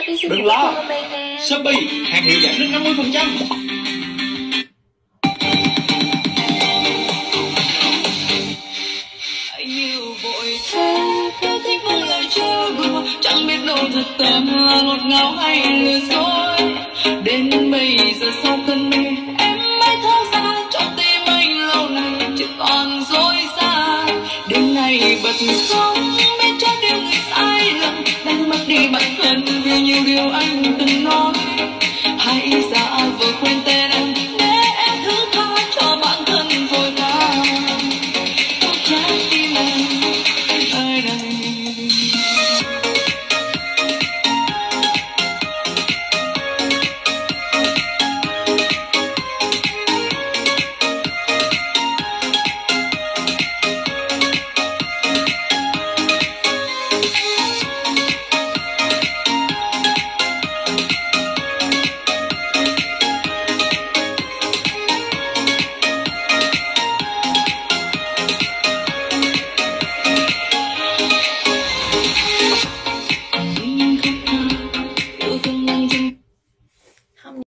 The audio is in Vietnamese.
Đừng lo, Shopee hàng hiệu giảm đến 50%. Chẳng biết đâu thật tâm là ngọt ngào hay lừa dối. Đến bây giờ sau cơn mê em mới tháo ra trong tim anh lâu nay chỉ toàn dối gian. Đêm nay bật khóc